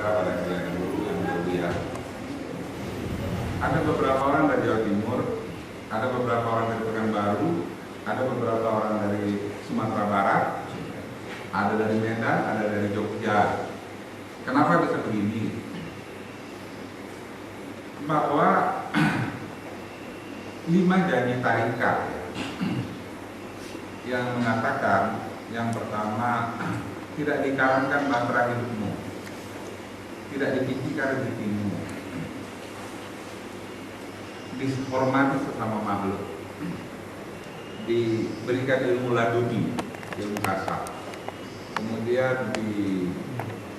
kita pada kalian yang dulu yang mulia. Ada beberapa orang dari Jawa Timur, ada beberapa orang dari Pekanbaru, ada beberapa orang dari Sumatera Barat, ada dari Medan, ada dari Jogja. Kenapa bisa begini? Bahwa 5 janji tarikat yang mengatakan yang pertama, tidak dikarankan bahtera hidupmu, tidak dipikirkan rezekimu, dihormati sesama makhluk, diberikan ilmu laduni, ilmu kasar, kemudian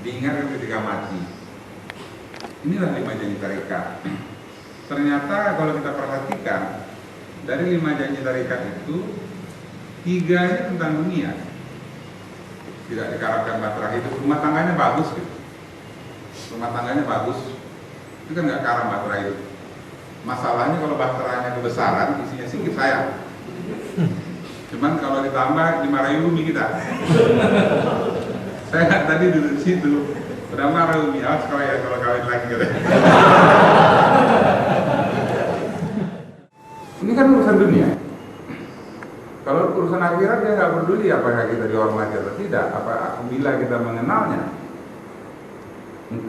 diingatkan ketika mati. Inilah 5 janji tarikat. Ternyata kalau kita perhatikan, dari 5 janji tarikat itu 3-nya tentang dunia. Tidak dikarankan bahtera hidup, rumah tangganya bagus gitu. Rumah tangganya bagus, itu kan nggak karam bahtera hidup. Masalahnya kalau bahteranya kebesaran, isinya sedikit sayang. Cuman kalau ditambah dimarahi Umi kita. Saya tadi duduk di situ, udah marah Umi, awas kau ya kalau kawin lagi gitu. Ini kan urusan dunia. Kalau urusan akhirat dia nggak peduli apakah kita dihormati atau tidak, bila kita mengenalnya.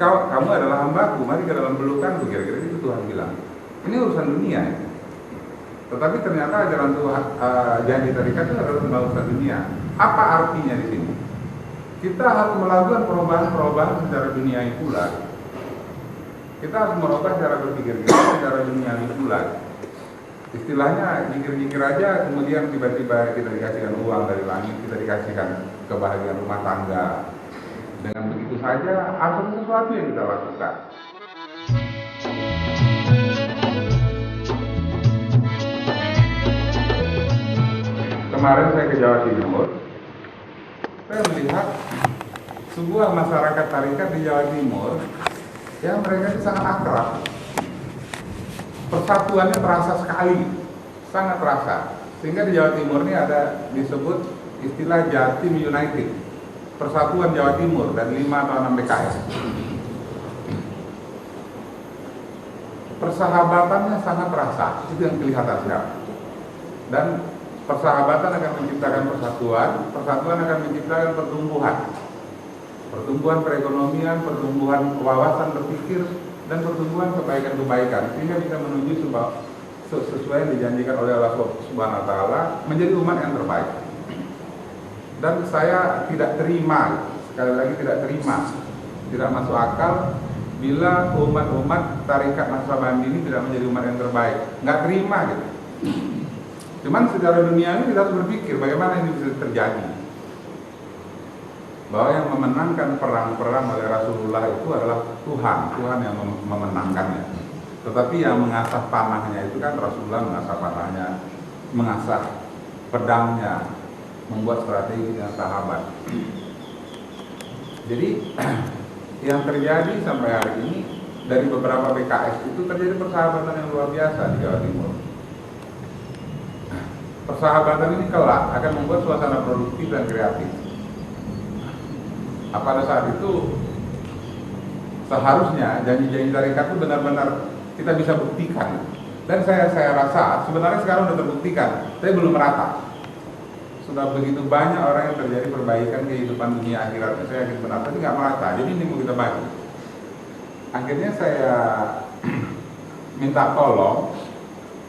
Kamu adalah hambaku, mari ke dalam pelukanku, kira-kira itu Tuhan bilang. Ini urusan dunia ya. Tetapi ternyata ajaran Tuhan, janji tarikat itu adalah tentang urusan dunia. Apa artinya di sini? Kita harus melakukan perubahan-perubahan secara duniawi pula. Kita harus merubah cara berpikir kita secara duniawi pula. Istilahnya jikir-jikir aja, kemudian tiba-tiba kita dikasihkan uang dari langit, kita dikasihkan kebahagiaan rumah tangga. Dengan begitu saja, harus ada sesuatu yang kita lakukan. Kemarin saya ke Jawa Timur, saya melihat sebuah masyarakat tarikat di Jawa Timur yang mereka itu sangat akrab. Persatuannya terasa sekali, sangat terasa. Sehingga di Jawa Timur ini ada disebut istilah Jatim United, Persatuan Jawa Timur, dan 5 atau 6 BKS. Persahabatannya sangat terasa, itu yang kelihatan sekarang. Dan persahabatan akan menciptakan persatuan, persatuan akan menciptakan pertumbuhan. Pertumbuhan perekonomian, pertumbuhan wawasan berpikir, dan pertumbuhan kebaikan-kebaikan, sehingga bisa menuju sesuai yang dijanjikan oleh Allah Subhanahu wa Ta'ala, menjadi umat yang terbaik. Dan saya tidak terima, sekali lagi tidak terima, tidak masuk akal bila umat-umat tarikat Naqsabandi ini tidak menjadi umat yang terbaik. Nggak terima gitu. Cuman secara dunia ini kita harus berpikir bagaimana ini bisa terjadi. Bahwa yang memenangkan perang-perang oleh Rasulullah itu adalah Tuhan yang memenangkannya. Tetapi yang mengasah panahnya itu kan Rasulullah, mengasah panahnya, mengasah pedangnya, membuat strategi dengan sahabat. Jadi yang terjadi sampai hari ini dari beberapa BKS itu terjadi persahabatan yang luar biasa di Jawa Timur. Persahabatan ini kelak akan membuat suasana produktif dan kreatif. Pada saat itu seharusnya janji-janji tarikat itu benar-benar kita bisa buktikan. Dan saya rasa sebenarnya sekarang sudah terbuktikan, tapi belum merata. Sudah begitu banyak orang yang terjadi perbaikan kehidupan dunia akhiratnya, saya yakin benar, tapi nggak merata. Jadi ini mau kita bagi. Akhirnya saya minta tolong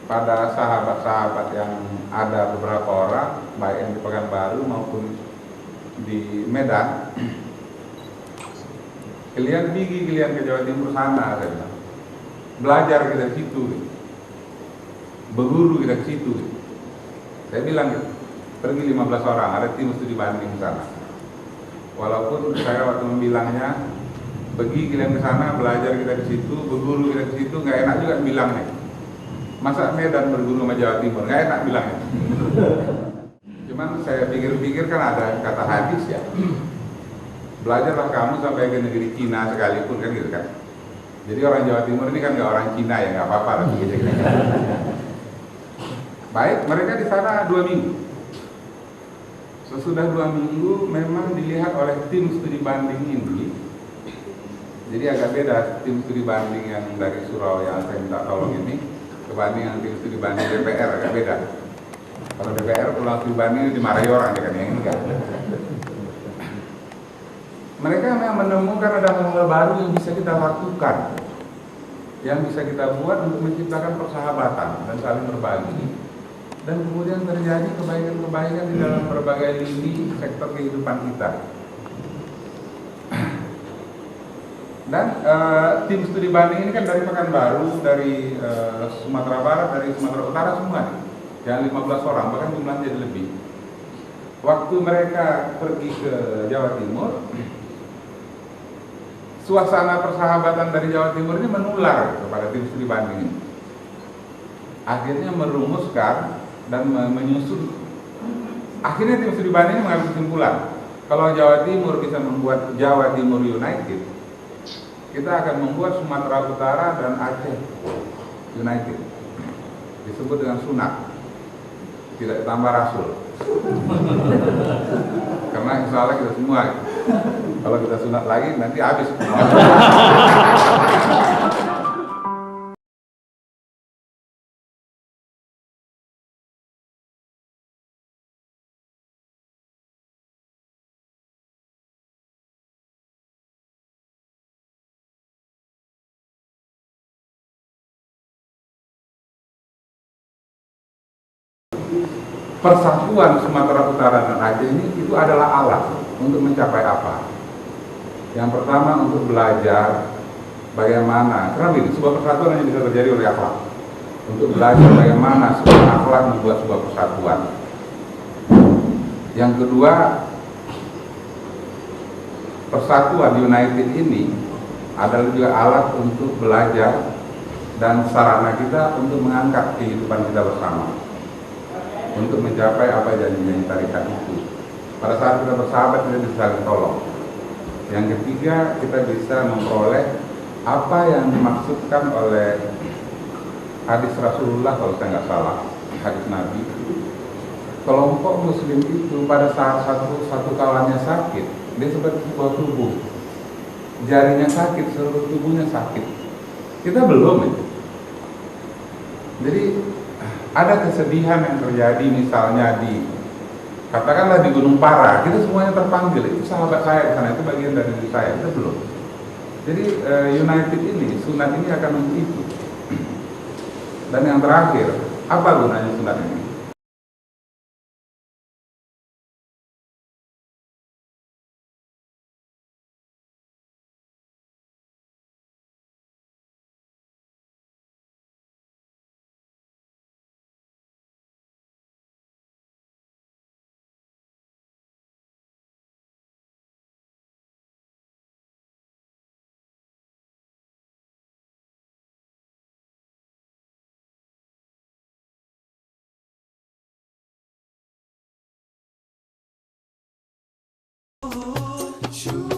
pada sahabat-sahabat yang ada beberapa orang, baik yang di Pekanbaru maupun di Medan. Kalian ke Jawa Timur sana, saya bilang. Belajar kita di situ, berguru kita di situ. Saya bilang gitu, pergi 15 orang, ada tim studi banding sana. Walaupun saya waktu membilangnya, pergi kalian ke sana, belajar kita di situ, berguru kita di situ, nggak enak juga bilangnya. Masa Medan berguru sama Jawa Timur, nggak enak bilangnya. Cuman saya pikir-pikir kan ada kata hadis ya. Belajarlah kamu sampai ke negeri Cina sekalipun, kan gitu kan. Jadi orang Jawa Timur ini kan nggak orang Cina ya, nggak apa-apa lah gitu. Baik, mereka di sana 2 minggu. Sesudah 2 minggu memang dilihat oleh tim studi banding ini, Jadi agak beda tim studi banding yang dari Surau yang saya minta tolong ini kebanding yang tim studi banding DPR, agak beda. Kalau DPR pulang studi banding dimarahi orang, ya kan, yang ini enggak. Mereka memang menemukan ada hal-hal baru yang bisa kita lakukan, yang bisa kita buat untuk menciptakan persahabatan dan saling berbagi. Dan kemudian terjadi kebaikan-kebaikan di dalam berbagai lini sektor kehidupan kita. Dan tim studi banding ini kan dari Pekanbaru, dari Sumatera Barat, dari Sumatera Utara semua nih. Yang 15 orang, bahkan jumlahnya jadi lebih. Waktu mereka pergi ke Jawa Timur, suasana persahabatan dari Jawa Timur ini menular kepada tim studi banding ini. Akhirnya merumuskan dan menyusun. Akhirnya tim studi banding ini mengambil kesimpulan, kalau Jawa Timur bisa membuat Jawa Timur United, kita akan membuat Sumatera Utara dan Aceh United. Disebut dengan sunat, tidak ditambah rasul. Karena insya Allah kita semua, kalau kita sunat lagi nanti habis. Persatuan Sumatera Utara dan Aceh ini itu adalah alat untuk mencapai apa? Yang pertama untuk belajar bagaimana, karena ini sebuah persatuan hanya bisa terjadi oleh akhlak. Untuk belajar bagaimana sebuah akhlak membuat sebuah persatuan. Yang kedua, persatuan United ini adalah juga alat untuk belajar dan sarana kita untuk mengangkat kehidupan kita bersama, untuk mencapai apa janji-janji tarikat itu. Pada saat kita bersahabat kita bisa saling tolong. Yang ketiga, kita bisa memperoleh apa yang dimaksudkan oleh hadis Rasulullah, kalau saya nggak salah, hadis Nabi. Kelompok Muslim itu pada saat satu kawannya sakit, dia seperti sebuah tubuh. Jarinya sakit, seluruh tubuhnya sakit. Kita belum itu. Jadi ada kesedihan yang terjadi misalnya katakanlah di Gunung Para, kita semuanya terpanggil, itu sahabat saya di sana, itu bagian dari diri saya, itu belum. Jadi United ini, sunat ini akan untuk itu. Dan yang terakhir, apa gunanya sunat ini? Shoot.